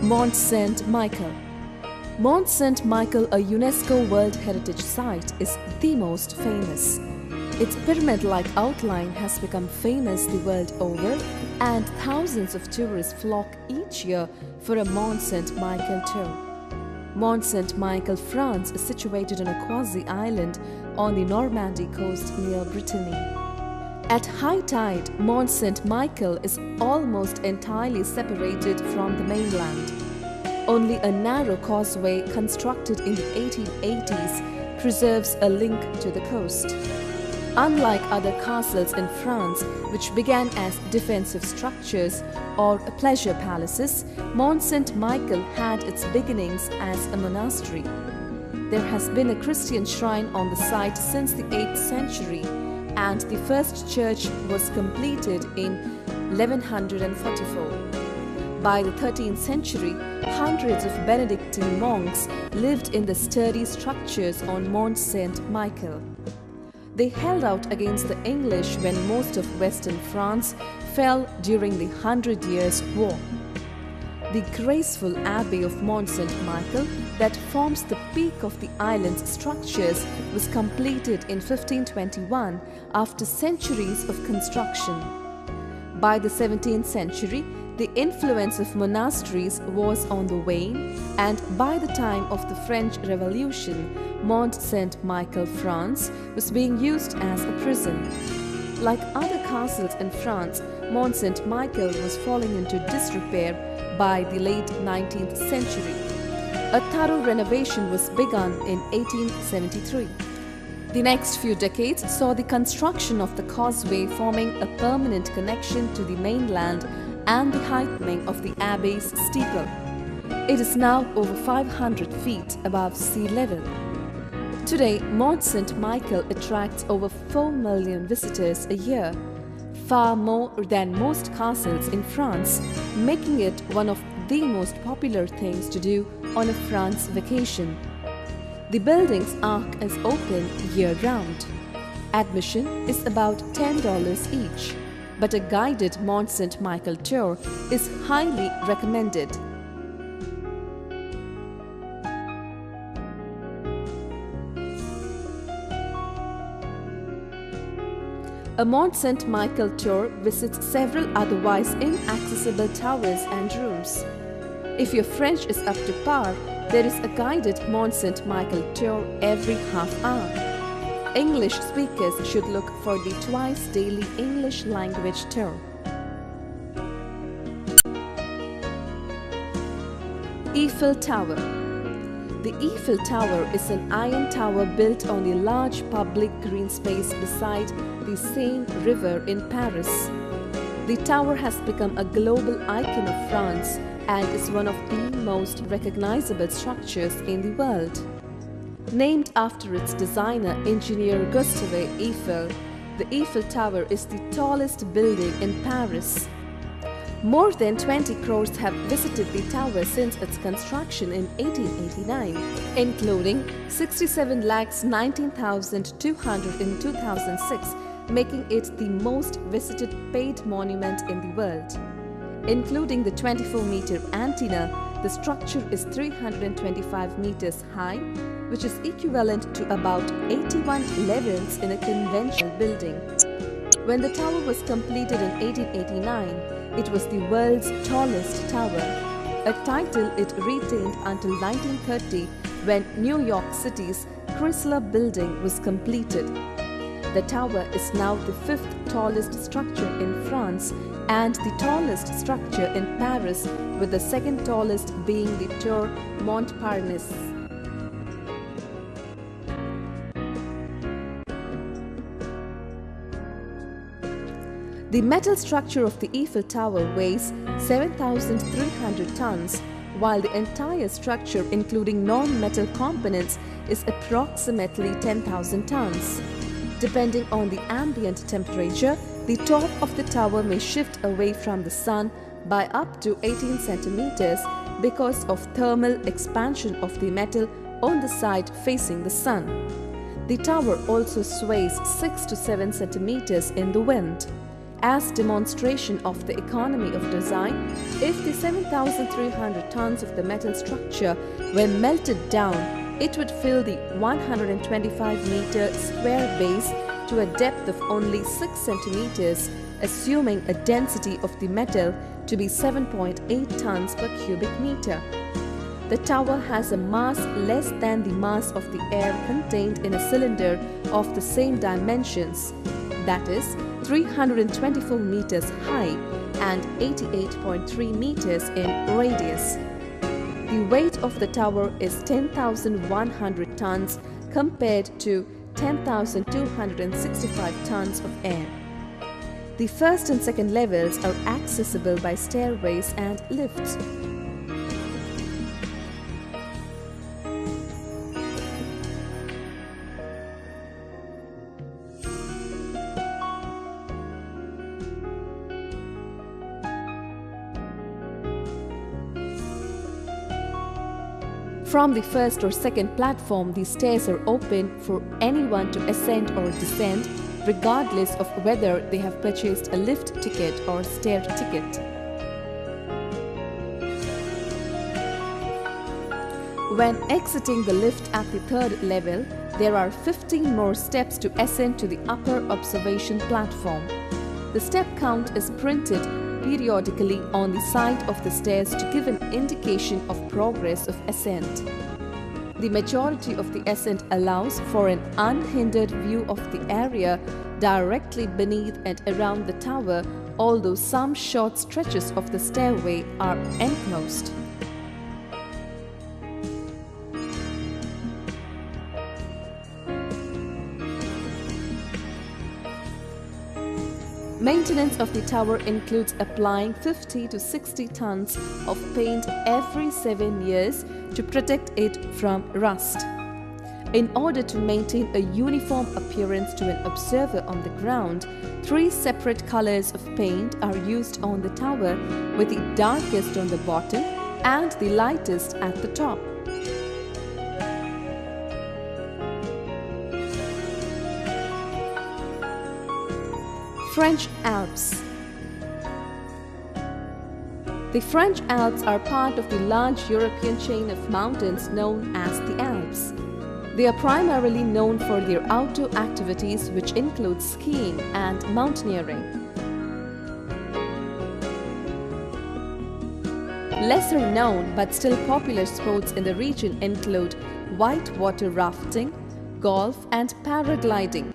Mont St Michel. Mont St Michel, a UNESCO World Heritage Site, is the most famous. Its pyramid-like outline has become famous the world over, and thousands of tourists flock each year for a Mont St Michel tour. Mont St Michel, France, is situated on a quasi-island on the Normandy coast near Brittany. At high tide, Mont St Michel is almost entirely separated from the mainland. Only a narrow causeway constructed in the 1880s preserves a link to the coast. Unlike other castles in France, which began as defensive structures or pleasure palaces, Mont St Michel had its beginnings as a monastery. There has been a Christian shrine on the site since the 8th century, and the first church was completed in 1144. By the 13th century, hundreds of Benedictine monks lived in the sturdy structures on Mont St Michel. They held out against the English when most of western France fell during the 100 Years' War. The graceful abbey of Mont St Michel that forms the peak of the island's structures was completed in 1521 after centuries of construction. By the 17th century, the influence of monasteries was on the wane, and by the time of the French Revolution, Mont St Michel, France, was being used as a prison. Like other castles in France, Mont St Michel was falling into disrepair by the late 19th century. A thorough renovation was begun in 1873. The next few decades saw the construction of the causeway forming a permanent connection to the mainland and the heightening of the abbey's steeple. It is now over 500 feet above sea level. Today, Mont St Michel attracts over 4 million visitors a year, far more than most castles in France, making it one of the most popular things to do on a France vacation. The building's arc is open year-round. Admission is about $10 each, but a guided Mont St Michel tour is highly recommended. A Mont St Michel tour visits several otherwise inaccessible towers and rooms. If your French is up to par, there is a guided Mont St Michel tour every half hour. English speakers should look for the twice daily English language tour. Eiffel Tower. The Eiffel Tower is an iron tower built on a large public green space beside the Seine River in Paris. The tower has become a global icon of France and is one of the most recognizable structures in the world. Named after its designer, engineer Gustave Eiffel, the Eiffel Tower is the tallest building in Paris. More than 20 crores have visited the tower since its construction in 1889, including 67,19,200 in 2006, making it the most visited paid monument in the world. Including the 24-meter antenna, the structure is 325 meters high, which is equivalent to about 81 levels in a conventional building. When the tower was completed in 1889, it was the world's tallest tower, a title it retained until 1930 when New York City's Chrysler Building was completed. The tower is now the 5th tallest structure in France and the tallest structure in Paris, with the 2nd tallest being the Tour Montparnasse. The metal structure of the Eiffel Tower weighs 7,300 tons, while the entire structure, including non-metal components, is approximately 10,000 tons. Depending on the ambient temperature, the top of the tower may shift away from the sun by up to 18 centimeters because of thermal expansion of the metal on the side facing the sun. The tower also sways 6 to 7 centimeters in the wind. As demonstration of the economy of design, if the 7,300 tons of the metal structure were melted down, it would fill the 125-meter square base to a depth of only 6 centimeters, assuming a density of the metal to be 7.8 tons per cubic meter. The tower has a mass less than the mass of the air contained in a cylinder of the same dimensions, that is 324 meters high and 88.3 meters in radius. The weight of the tower is 10,100 tons compared to 10,265 tons of air. The first and second levels are accessible by stairways and lifts. From the first or second platform, the stairs are open for anyone to ascend or descend, regardless of whether they have purchased a lift ticket or stair ticket. When exiting the lift at the third level, there are 15 more steps to ascend to the upper observation platform. The step count is printed periodically on the side of the stairs to give an indication of progress of ascent. The majority of the ascent allows for an unhindered view of the area directly beneath and around the tower, although some short stretches of the stairway are enclosed. Maintenance of the tower includes applying 50 to 60 tons of paint every 7 years to protect it from rust. In order to maintain a uniform appearance to an observer on the ground, 3 separate colors of paint are used on the tower, with the darkest on the bottom and the lightest at the top. French Alps. The French Alps are part of the large European chain of mountains known as the Alps. They are primarily known for their outdoor activities, which include skiing and mountaineering. Lesser known but still popular sports in the region include whitewater rafting, golf and paragliding.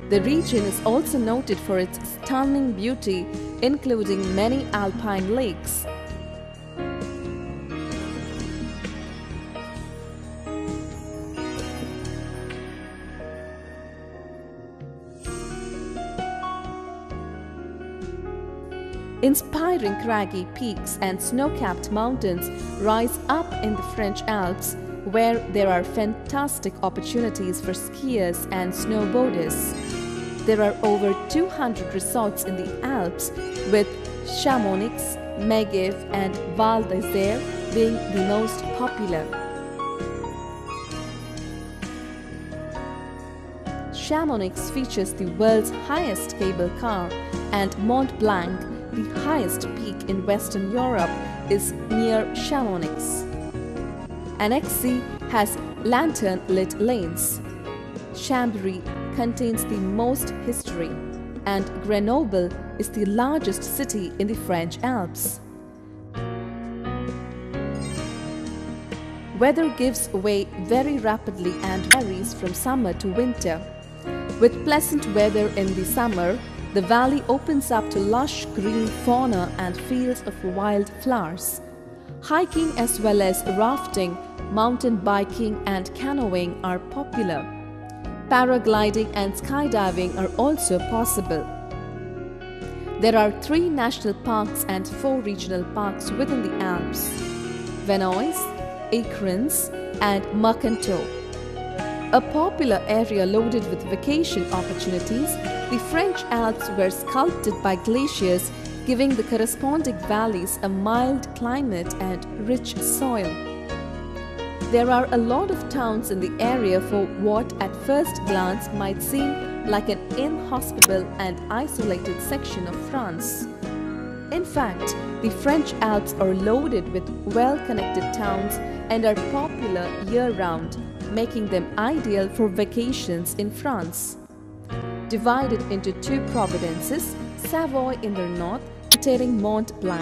The region is also noted for its stunning beauty, including many alpine lakes. Inspiring craggy peaks and snow-capped mountains rise up in the French Alps, where there are fantastic opportunities for skiers and snowboarders. There are over 200 resorts in the Alps, with Chamonix, Megève and Val d'Isère being the most popular. Chamonix features the world's highest cable car, and Mont Blanc, the highest peak in Western Europe, is near Chamonix. Annecy has lantern-lit lanes. Chambéry contains the most history, and Grenoble is the largest city in the French Alps. Weather gives way very rapidly and varies from summer to winter. With pleasant weather in the summer, the valley opens up to lush green fauna and fields of wild flowers. Hiking as well as rafting, mountain biking and canoeing are popular. Paragliding and skydiving are also possible. There are 3 national parks and 4 regional parks within the Alps: Vanoise, Écrins and Mercantour. A popular area loaded with vacation opportunities, the French Alps were sculpted by glaciers, giving the corresponding valleys a mild climate and rich soil. There are a lot of towns in the area for what at first glance might seem like an inhospitable and isolated section of France. In fact, the French Alps are loaded with well-connected towns and are popular year-round, making them ideal for vacations in France. Divided into two provinces, Savoy in the north, containing Mont Blanc,